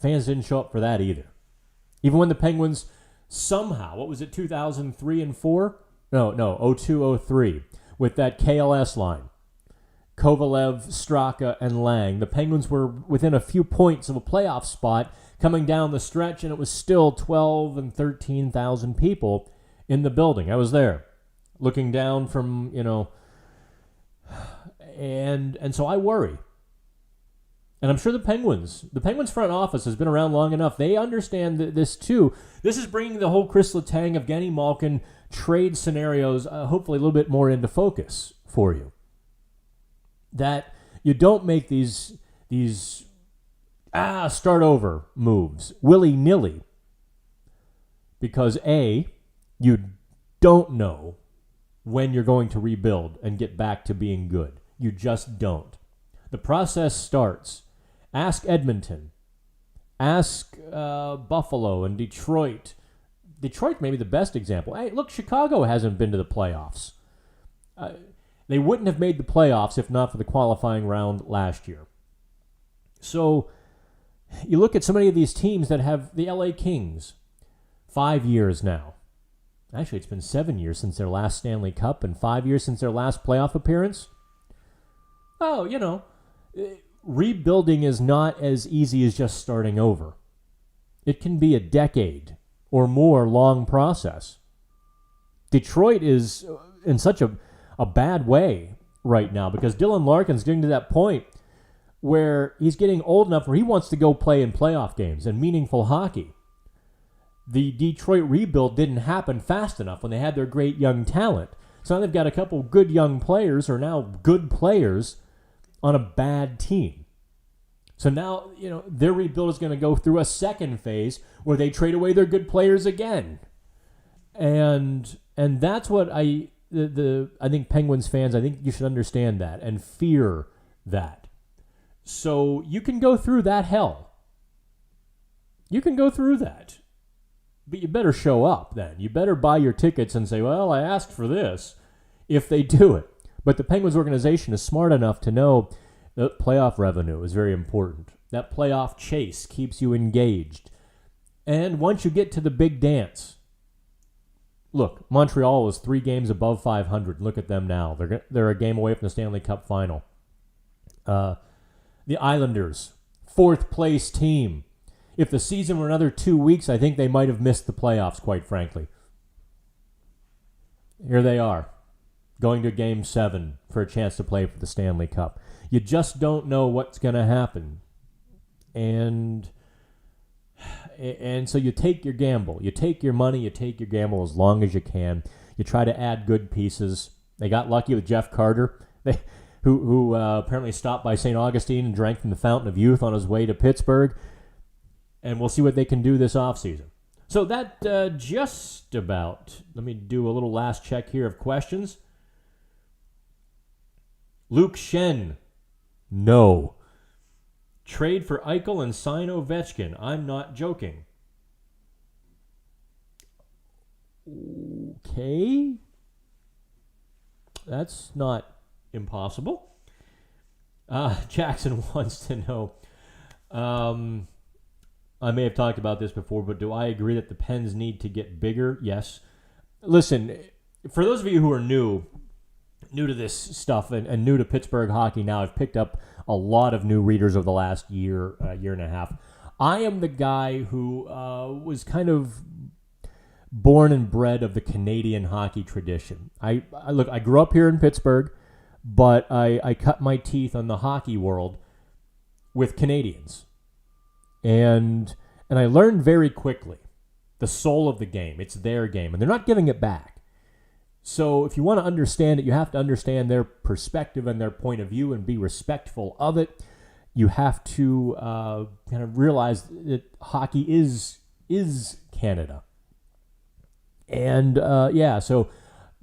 fans didn't show up for that either. Even when the Penguins somehow, 2003 and 4? No, 02, 03, with that KLS line. Kovalev, Straka, and Lang. The Penguins were within a few points of a playoff spot coming down the stretch, and it was still 12 and 13,000 people in the building. I was there, looking down from, and so I worry. And I'm sure the Penguins front office has been around long enough. They understand this too. This is bringing the whole Chris Letang, Evgeny Malkin trade scenarios hopefully a little bit more into focus for you. That you don't make these start over moves willy-nilly, because A, you don't know when you're going to rebuild and get back to being good. You just don't. The process starts. Ask Edmonton. Ask Buffalo and Detroit. Detroit may be the best example. Hey, look, Chicago hasn't been to the playoffs. They wouldn't have made the playoffs if not for the qualifying round last year. So you look at so many of these teams that have the LA Kings, 5 years now. Actually, it's been 7 years since their last Stanley Cup and 5 years since their last playoff appearance. Oh, rebuilding is not as easy as just starting over. It can be a decade or more long process. Detroit is in such a bad way right now because Dylan Larkin's getting to that point where he's getting old enough where he wants to go play in playoff games and meaningful hockey. The Detroit rebuild didn't happen fast enough when they had their great young talent. So now they've got a couple good young players, or now good players, on a bad team. So now, their rebuild is going to go through a second phase where they trade away their good players again. And that's what I think Penguins fans, I think you should understand that and fear that. So you can go through that hell. You can go through that. But you better show up then. You better buy your tickets and say, well, I asked for this, if they do it. But the Penguins organization is smart enough to know that playoff revenue is very important. That playoff chase keeps you engaged. And once you get to the big dance, look, Montreal was 3 games above 500. Look at them now. They're a game away from the Stanley Cup final. The Islanders, 4th place team. If the season were another 2 weeks, I think they might have missed the playoffs, quite frankly. Here they are, going to Game 7 for a chance to play for the Stanley Cup. You just don't know what's going to happen. And so you take your gamble. You take your money, you take your gamble as long as you can. You try to add good pieces. They got lucky with Jeff Carter, who apparently stopped by St. Augustine and drank from the Fountain of Youth on his way to Pittsburgh. And we'll see what they can do this offseason. So that just about, let me do a little last check here of questions. Luke Shen, no. Trade for Eichel and sign Ovechkin. I'm not joking. Okay. That's not impossible. Jackson wants to know, I may have talked about this before, but do I agree that the Pens need to get bigger? Yes. Listen, for those of you who are new to this stuff and new to Pittsburgh hockey now, I've picked up a lot of new readers over the last year and a half. I am the guy who was kind of born and bred of the Canadian hockey tradition. I grew up here in Pittsburgh, but I cut my teeth on the hockey world with Canadians. And I learned very quickly the soul of the game. It's their game, and they're not giving it back. So if you want to understand it, you have to understand their perspective and their point of view and be respectful of it. You have to kind of realize that hockey is Canada. And so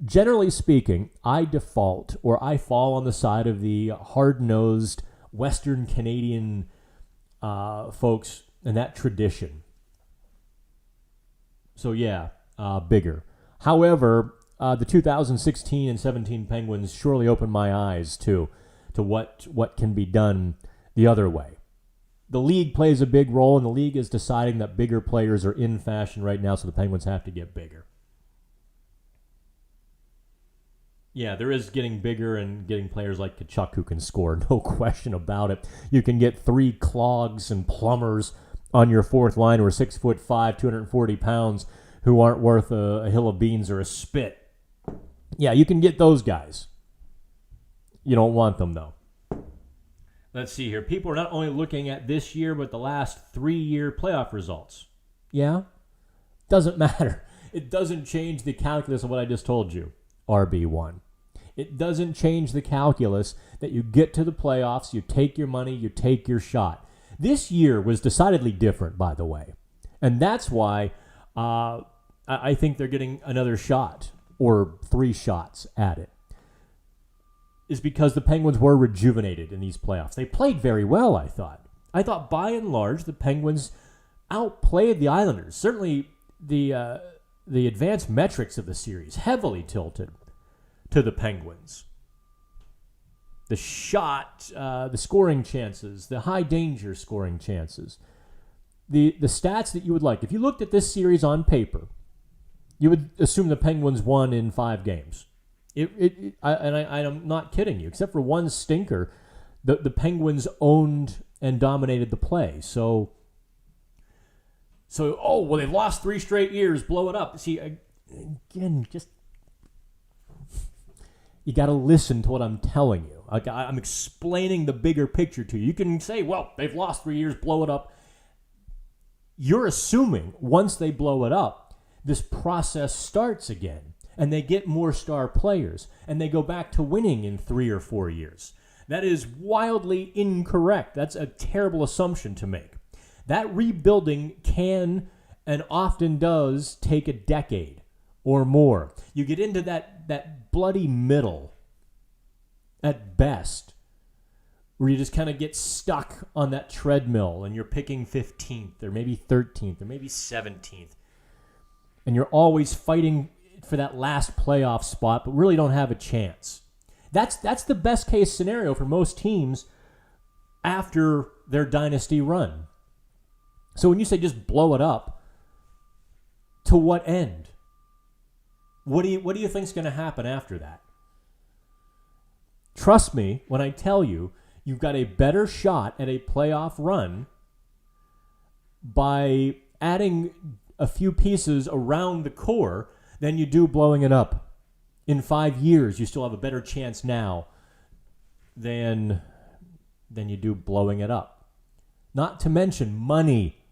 generally speaking, I fall on the side of the hard-nosed Western Canadian folks and that tradition. So bigger. However, the 2016 and 17 Penguins surely opened my eyes to what can be done the other way. The league plays a big role, and the league is deciding that bigger players are in fashion right now, so the Penguins have to get bigger. Yeah, there is getting bigger and getting players like Tkachuk who can score, no question about it. You can get 3 clogs and plumbers on your fourth line who are 6'5", 240 pounds, who aren't worth a hill of beans or a spit. Yeah, you can get those guys. You don't want them, though. Let's see here. People are not only looking at this year, but the last 3-year playoff results. Yeah? Doesn't matter. It doesn't change the calculus of what I just told you, RB1. It doesn't change the calculus that you get to the playoffs, you take your money, you take your shot. This year was decidedly different, by the way. And that's why I think they're getting another shot or 3 shots at it. Is because the Penguins were rejuvenated in these playoffs. They played very well, I thought. I thought by and large the Penguins outplayed the Islanders. Certainly the advanced metrics of the series heavily tilted to the Penguins. The shot, the scoring chances, the high danger scoring chances, the stats that you would like. If you looked at this series on paper, you would assume the Penguins won in 5 games. I'm not kidding you. Except for one stinker, the Penguins owned and dominated the play. So they've lost 3 straight years. Blow it up. See, again, just you got to listen to what I'm telling you. I'm explaining the bigger picture to you. You can say, well, they've lost 3 years. Blow it up. You're assuming once they blow it up, this process starts again. And they get more star players, and they go back to winning in 3 or 4 years. That is wildly incorrect. That's a terrible assumption to make. That rebuilding can and often does take a decade or more. You get into that bloody middle at best, where you just kind of get stuck on that treadmill, and you're picking 15th or maybe 13th or maybe 17th. And you're always fighting for that last playoff spot, but really don't have a chance. That's the best case scenario for most teams after their dynasty run. So when you say just blow it up, to what end? What do you think is going to happen after that? Trust me when I tell you, you've got a better shot at a playoff run by adding a few pieces around the core than you do blowing it up. In 5 years, you still have a better chance now than you do blowing it up. Not to mention money.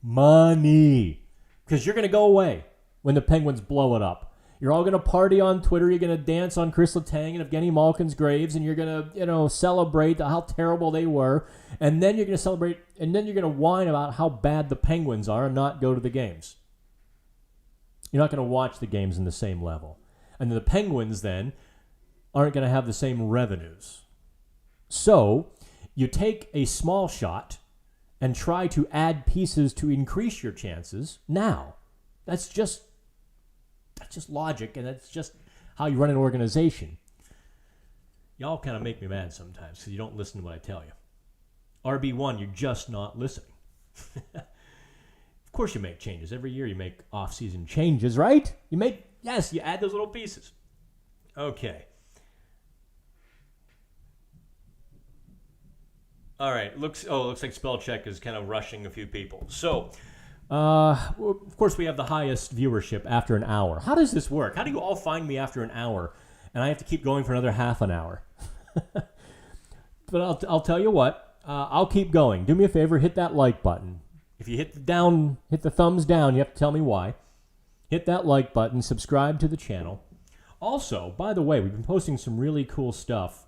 Money. Because you're going to go away when the Penguins blow it up. You're all going to party on Twitter. You're going to dance on Chris Letang and Evgeny Malkin's graves, and you're going to, celebrate how terrible they were. And then you're going to celebrate, and then you're going to whine about how bad the Penguins are and not go to the games. You're not going to watch the games in the same level. And the Penguins then aren't going to have the same revenues. So you take a small shot and try to add pieces to increase your chances now. That's just logic, and that's just how you run an organization. Y'all kind of make me mad sometimes because you don't listen to what I tell you. RB1, you're just not listening. Of course you make changes. Every year you make off-season changes, right? You add those little pieces. Okay. All right. Looks like spell check is kind of rushing a few people. So, of course, we have the highest viewership after an hour. How does this work? How do you all find me after an hour, and I have to keep going for another half an hour? But I'll tell you what. I'll keep going. Do me a favor, hit that like button. If you hit the thumbs down, you have to tell me why. Hit that like button. Subscribe to the channel. Also, by the way, we've been posting some really cool stuff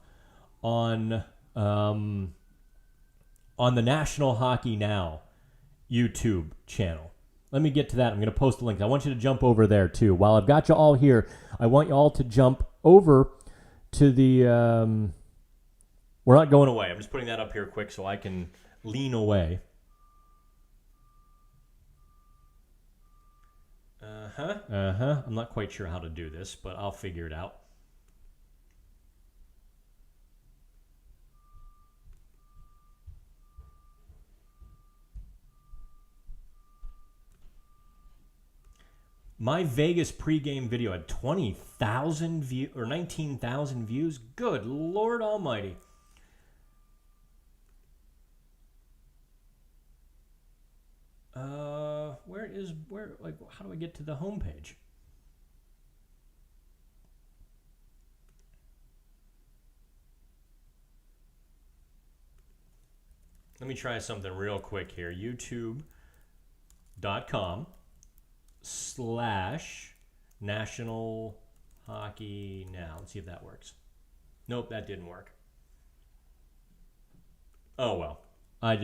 on the National Hockey Now YouTube channel. Let me get to that. I'm going to post the link. I want you to jump over there, too. While I've got you all here, I want you all to jump over to the... we're not going away. I'm just putting that up here quick so I can lean away. I'm not quite sure how to do this, but I'll figure it out. My Vegas pregame video had 20,000 views or 19,000 views. Good Lord Almighty. How do I get to the homepage? Let me try something real quick here. YouTube.com/National Hockey Now. Let's see if that works. Nope, that didn't work. Oh well. I'm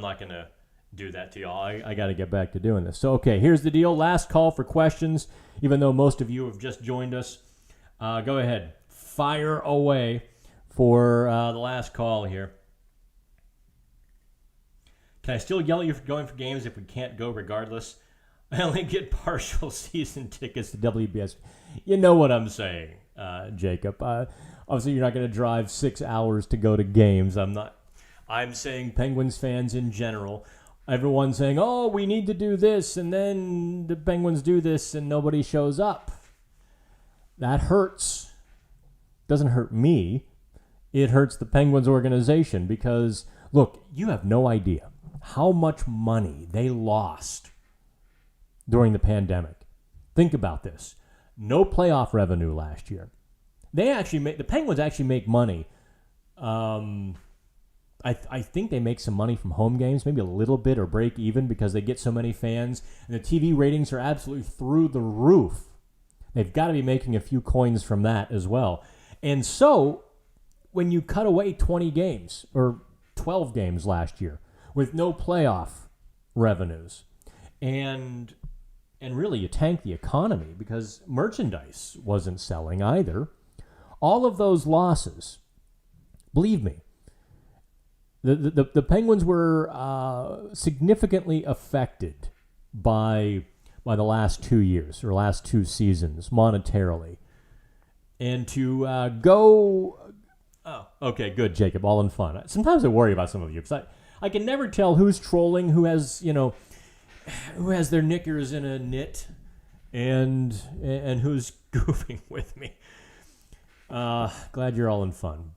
not gonna do that to y'all. I got to get back to doing this. So, okay, here's the deal. Last call for questions, even though most of you have just joined us. Go ahead. Fire away for the last call here. Can I still yell at you for going for games if we can't go regardless? I only get partial season tickets to WBS. You know what I'm saying, Jacob. Obviously, you're not going to drive 6 hours to go to games. I'm saying Penguins fans in general. Everyone's saying, oh, we need to do this, and then the Penguins do this, and nobody shows up. That hurts. Doesn't hurt me. It hurts the Penguins organization because, look, you have no idea how much money they lost during the pandemic. Think about this. No playoff revenue last year. The Penguins actually make money. I think they make some money from home games, maybe a little bit or break even because they get so many fans. And the TV ratings are absolutely through the roof. They've got to be making a few coins from that as well. And so when you cut away 20 games or 12 games last year with no playoff revenues and really you tank the economy because merchandise wasn't selling either, all of those losses, believe me, The Penguins were significantly affected by the last 2 years or last two seasons monetarily. And to go... Oh, okay, good, Jacob, all in fun. Sometimes I worry about some of you because I can never tell who's trolling, who has their knickers in a knit, and who's goofing with me. Glad you're all in fun.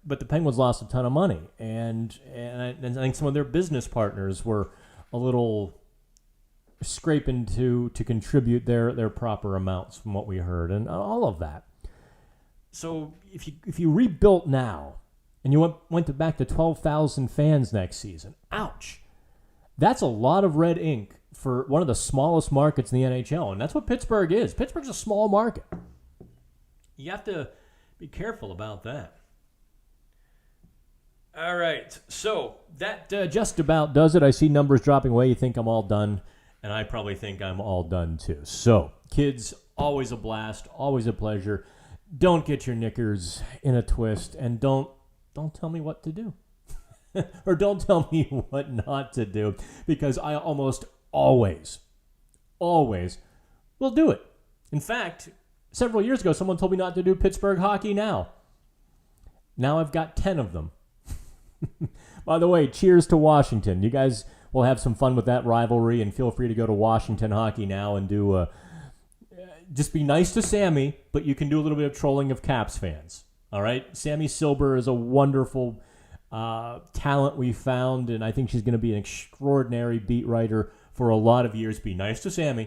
But the Penguins lost a ton of money, and I think some of their business partners were a little scraping to contribute their proper amounts from what we heard, and all of that. So if you rebuilt now, And you went back to 12,000 fans next season. Ouch. That's a lot of red ink for one of the smallest markets in the NHL, and that's what Pittsburgh is. Pittsburgh's a small market. You have to be careful about that. All right, so that just about does it. I see numbers dropping away. You think I'm all done, and I probably think I'm all done too. So, kids, always a blast, always a pleasure. Don't get your knickers in a twist, and don't tell me what to do. Or don't tell me what not to do, because I almost always will do it. In fact, several years ago, someone told me not to do Pittsburgh Hockey Now. Now I've got 10 of them. By the way, cheers to Washington. You guys will have some fun with that rivalry, and feel free to go to Washington Hockey Now and do just be nice to Sammy, but you can do a little bit of trolling of Caps fans. All right? Sammy Silber is a wonderful talent we found, and I think she's going to be an extraordinary beat writer for a lot of years. Be nice to Sammy.